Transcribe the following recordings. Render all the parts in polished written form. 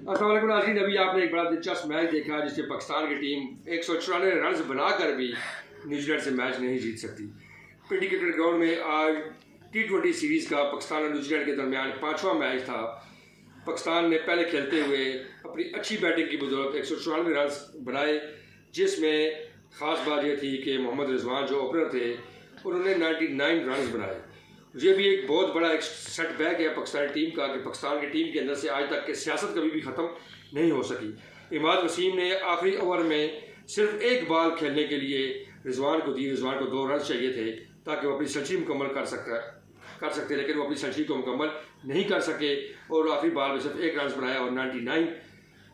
अस्सलाम वालेकुम नाज़रीन, अभी आपने एक बड़ा दिलचस्प मैच देखा जिसमें पाकिस्तान की टीम 194 रन बनाकर भी न्यूजीलैंड से मैच नहीं जीत सकती। पिंडी क्रिकेट ग्राउंड में आज T20 सीरीज़ का पाकिस्तान और न्यूजीलैंड के दरमियान 5वां मैच था। पाकिस्तान ने पहले खेलते हुए अपनी अच्छी बैटिंग की बदौलत 194 रन बनाए, जिसमें ख़ास बात यह थी कि मोहम्मद रिजवान जो ओपनर थे उन्होंने 99 रन बनाए। ये भी एक बहुत बड़ा एक सेटबैक है पाकिस्तानी टीम का कि पाकिस्तान की टीम के अंदर से आज तक की सियासत कभी भी ख़त्म नहीं हो सकी। इमाद वसीम ने आखिरी ओवर में सिर्फ एक बॉल खेलने के लिए रिजवान को दी। रिजवान को 2 रन चाहिए थे ताकि वो अपनी सेंचुरी मुकम्मल कर सकते, लेकिन वो अपनी सेंचुरी को मुकम्मल नहीं कर सके और आखिरी बॉल में सिर्फ 1 रन बनाया और 99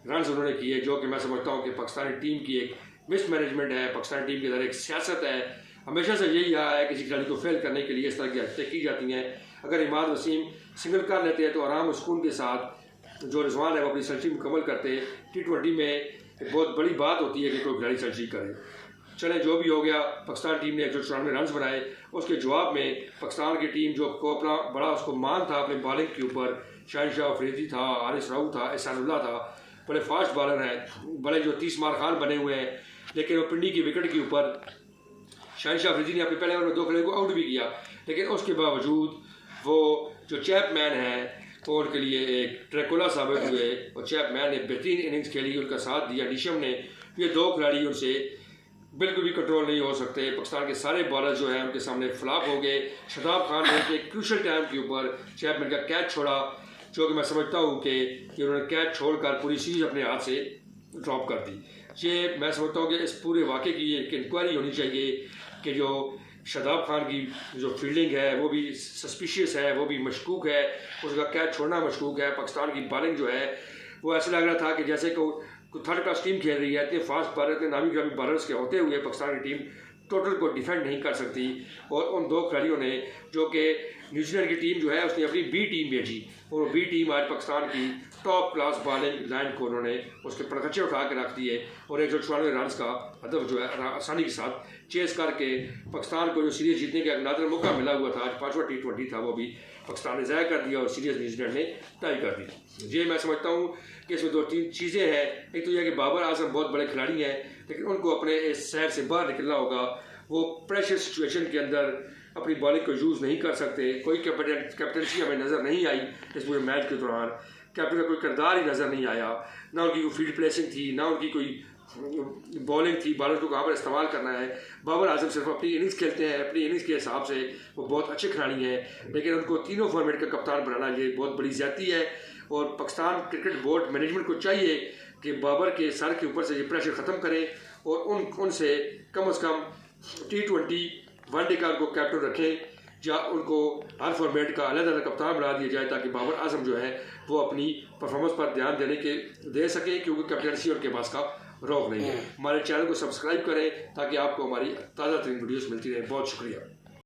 रन उन्होंने किए, जो कि मैं समझता हूँ कि पाकिस्तानी टीम की एक मिसमैनेजमेंट है। पाकिस्तानी टीम के अंदर एक सियासत है, हमेशा से यही रहा है किसी खिलाड़ी को फेल करने के लिए इस तरह की हरकतें की जाती हैं। अगर इमाद वसीम सिंगल कर लेते हैं तो आराम और सुकून के साथ जो रिजवान है वो अपनी सेंचुरी मुकम्मल करते। T20 में एक बहुत बड़ी बात होती है कि कोई खिलाड़ी सेंचुरी करे। चले जो भी हो गया, पाकिस्तान टीम ने 194 रन बनाए। उसके जवाब में पाकिस्तान की टीम जो को अपना बड़ा उसको मान था अपने बॉलिंग के ऊपर, शहनशाह अफरीदी था, हारिस राऊ था, एहसानुल्लाह था, बड़े फास्ट बॉलर हैं, बड़े जो 30 मार खान बने हुए हैं। लेकिन वो पिंडी की विकेट के ऊपर शहनशाह अफरीदी ने अपने पहले ओवर में 2 खिलाड़ियों को आउट भी किया, लेकिन उसके बावजूद वो जो चैपमैन है वो उनके लिए एक ट्रैकुला साबित हुए और चैपमैन ने बेहतरीन इनिंग्स खेली, उनका साथ दिया। नीशम ने, ये 2 खिलाड़ी उनसे बिल्कुल भी कंट्रोल नहीं हो सकते। पाकिस्तान के सारे बॉलर जो हैं उनके सामने फ्लॉप हो गए। शादाब खान ने एक क्रूशल टाइम के ऊपर चैपमैन का कैच छोड़ा, जो कि मैं समझता हूँ कि उन्होंने कैच छोड़कर पूरी सीरीज अपने हाथ से ड्रॉप कर दी। ये मैं समझता हूँ कि इस पूरे वाक़े की एक इंक्वायरी होनी चाहिए कि जो शादाब खान की जो फील्डिंग है वो भी सस्पिशियस है, वो भी मशकूक है, उसका कैच छोड़ना मशकूक है। पाकिस्तान की बॉलिंग जो है वो ऐसा लग रहा था कि जैसे कोई थर्ड क्लास टीम खेल रही है। इतने फास्ट बॉलर, इतने नामी ग्रामी बॉलर्स के होते हुए पाकिस्तान की टीम टोटल को डिफेंड नहीं कर सकती। और उन 2 खिलाड़ियों ने, जो कि न्यूजीलैंड की टीम जो है उसने अपनी B टीम भेजी और वो B टीम आज पाकिस्तान की टॉप क्लास बॉलिंग लाइन को उन्होंने उसके परखच्चे उठा के रख दिए और 194 रन का हदफ जो है आसानी के साथ चेस करके पाकिस्तान को जो सीरीज़ जीतने का नादर मौका मिला हुआ था, आज 5वां T20 था, वो भी पाकिस्तान ने ज़ाया कर दिया और सीरीज़ न्यूजीलैंड ने तय कर दी। ये मैं समझता हूँ कि इसमें 2-3 चीज़ें हैं। एक तो यह कि बाबर आजम बहुत बड़े खिलाड़ी हैं, लेकिन उनको अपने इस शहर से बाहर निकलना होगा। वो प्रेशर सिचुएशन के अंदर अपनी बॉलिंग को यूज़ नहीं कर सकते। कोई कैप्टनसी हमें नज़र नहीं आई इस पूरे मैच के दौरान। कैप्टन का कोई किरदार ही नज़र नहीं आया, ना उनकी कोई फील्ड प्लेसिंग थी, ना उनकी कोई बॉलिंग थी, बॉलर को कहाँ पर इस्तेमाल करना है। बाबर आजम सिर्फ अपनी इनिंग्स खेलते हैं, अपनी इनिंग्स के हिसाब से वो बहुत अच्छे खिलाड़ी हैं, लेकिन उनको तीनों फॉर्मेट का कप्तान बनाना ये बहुत बड़ी ज़्यादती है। और पाकिस्तान क्रिकेट बोर्ड मैनेजमेंट को चाहिए कि बाबर के सर के ऊपर से ये प्रेशर ख़त्म करें और उनसे कम से कम T20 वनडे का उनको कैप्टन रखें, या उनको हर फॉर्मेट का अलग अलग कप्तान बना दिया जाए ताकि बाबर आजम जो है वो अपनी परफॉर्मेंस पर ध्यान दे सके, क्योंकि कैप्टनसी उनके पास का रोक नहीं है। हमारे चैनल को सब्सक्राइब करें ताकि आपको हमारी ताज़ा तरीन वीडियोस मिलती रहे। बहुत शुक्रिया।